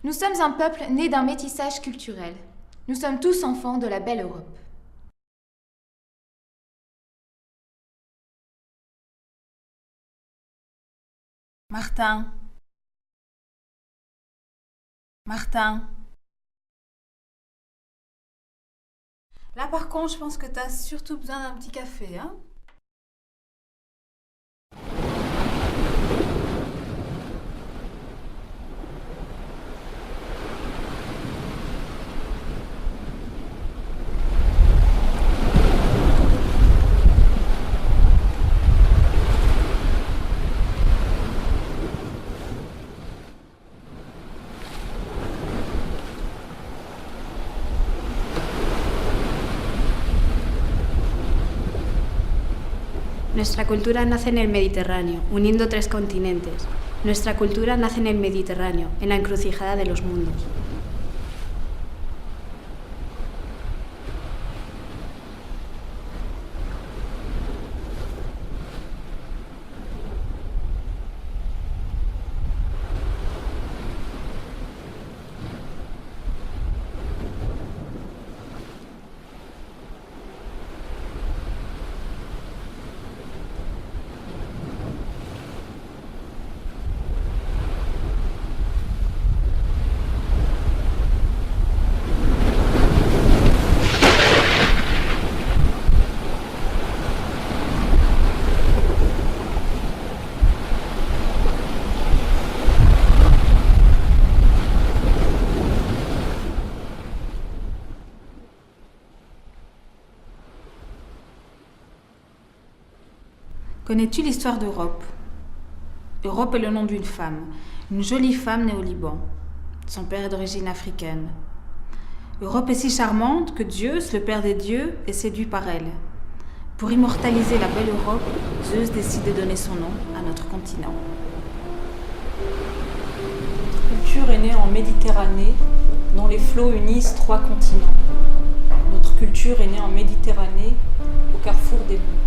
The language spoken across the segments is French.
Nous sommes un peuple né d'un métissage culturel. Nous sommes tous enfants de la belle Europe. Martin. Martin. Là par contre, je pense que t'as surtout besoin d'un petit café, hein? Nuestra cultura nace en el Mediterráneo, uniendo 3 continentes. Nuestra cultura nace en el Mediterráneo, en la encrucijada de los mundos. Connais-tu l'histoire d'Europe? Europe est le nom d'une femme, une jolie femme née au Liban. Son père est d'origine africaine. Europe est si charmante que Zeus, le père des dieux, est séduit par elle. Pour immortaliser la belle Europe, Zeus décide de donner son nom à notre continent. Notre culture est née en Méditerranée, dont les flots unissent 3 continents. Notre culture est née en Méditerranée, au carrefour des monts.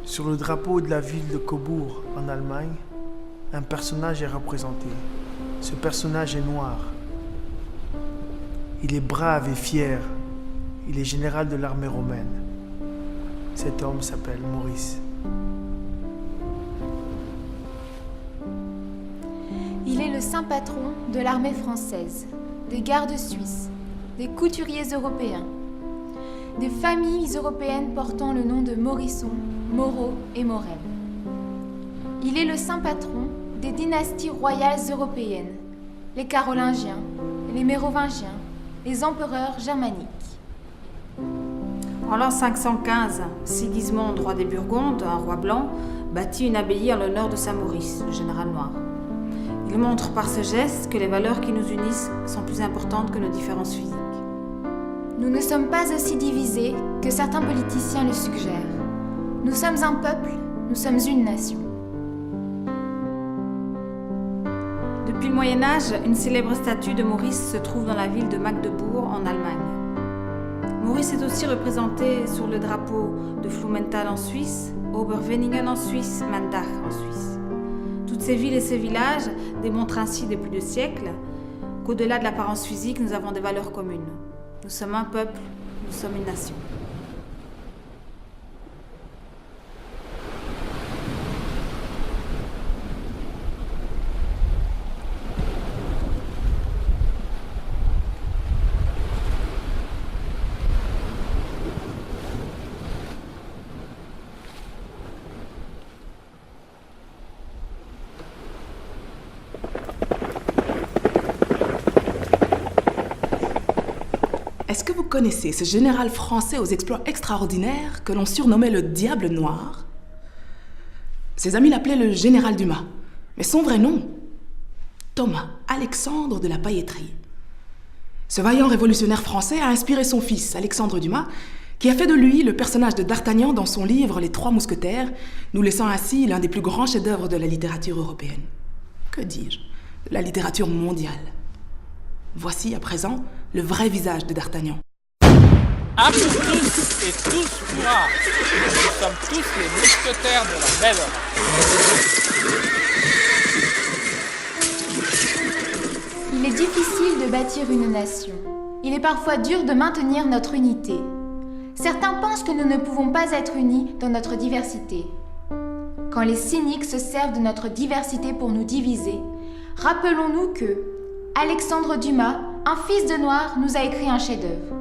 Sur le drapeau de la ville de Cobourg, en Allemagne, un personnage est représenté. Ce personnage est noir. Il est brave et fier. Il est général de l'armée romaine. Cet homme s'appelle Maurice. Il est le saint patron de l'armée française, des gardes suisses, des couturiers européens, des familles européennes portant le nom de Morisson, Moreau et Morel. Il est le saint patron des dynasties royales européennes, les Carolingiens, les Mérovingiens, les empereurs germaniques. En l'an 515, Sigismond, roi des Burgondes, un roi blanc, bâtit une abbaye en l'honneur de saint Maurice, le général noir. Il montre par ce geste que les valeurs qui nous unissent sont plus importantes que nos différences physiques. Nous ne sommes pas aussi divisés que certains politiciens le suggèrent. Nous sommes un peuple, nous sommes une nation. Depuis le Moyen-Âge, une célèbre statue de Maurice se trouve dans la ville de Magdebourg, en Allemagne. Maurice est aussi représenté sur le drapeau de Flumenthal en Suisse, Oberweningen en Suisse, Mandach en Suisse. Toutes ces villes et ces villages démontrent ainsi depuis 2 siècles qu'au-delà de l'apparence physique, nous avons des valeurs communes. Nous sommes un peuple, nous sommes une nation. Est-ce que vous connaissez ce général français aux exploits extraordinaires que l'on surnommait le Diable Noir? Ses amis l'appelaient le général Dumas, mais son vrai nom, Thomas Alexandre de la Pailletterie. Ce vaillant révolutionnaire français a inspiré son fils, Alexandre Dumas, qui a fait de lui le personnage de D'Artagnan dans son livre Les Trois Mousquetaires, nous laissant ainsi l'un des plus grands chefs-d'œuvre de la littérature européenne. Que dis-je? De la littérature mondiale. Voici à présent le vrai visage de D'Artagnan. Un pour tous et tous pour un. Nous sommes tous les mousquetaires de la belle Europe. Il est difficile de bâtir une nation. Il est parfois dur de maintenir notre unité. Certains pensent que nous ne pouvons pas être unis dans notre diversité. Quand les cyniques se servent de notre diversité pour nous diviser, rappelons-nous que Alexandre Dumas, un fils de noir, nous a écrit un chef-d'œuvre.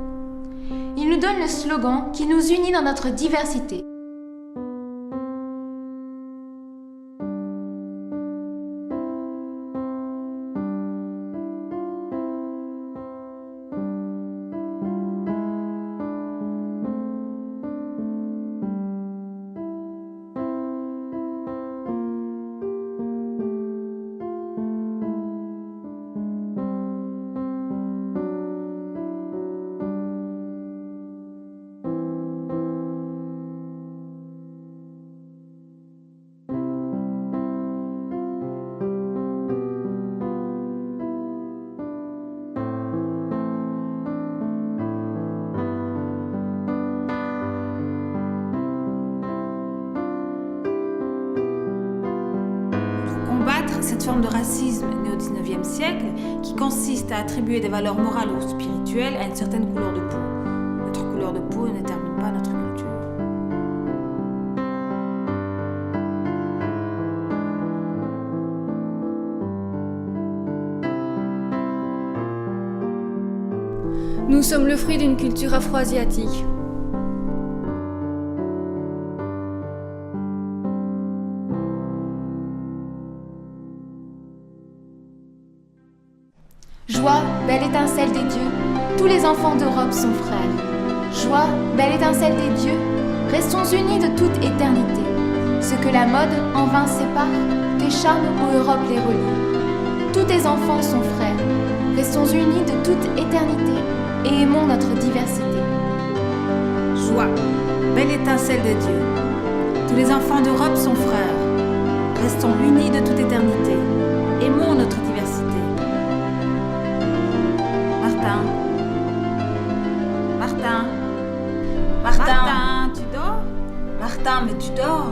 Il nous donne le slogan qui nous unit dans notre diversité. Cette forme de racisme née au XIXe siècle, qui consiste à attribuer des valeurs morales ou spirituelles à une certaine couleur de peau. Notre couleur de peau ne détermine pas notre culture. Nous sommes le fruit d'une culture afro-asiatique. Joie, belle étincelle des dieux, tous les enfants d'Europe sont frères. Joie, belle étincelle des dieux, restons unis de toute éternité. Ce que la mode en vain sépare, tes charmes ô Europe les relient. Tous tes enfants sont frères, restons unis de toute éternité et aimons notre diversité. Joie, belle étincelle des dieux, tous les enfants d'Europe sont frères, restons unis de toute éternité, aimons notre diversité. Martin, tu dors? Martin, mais tu dors?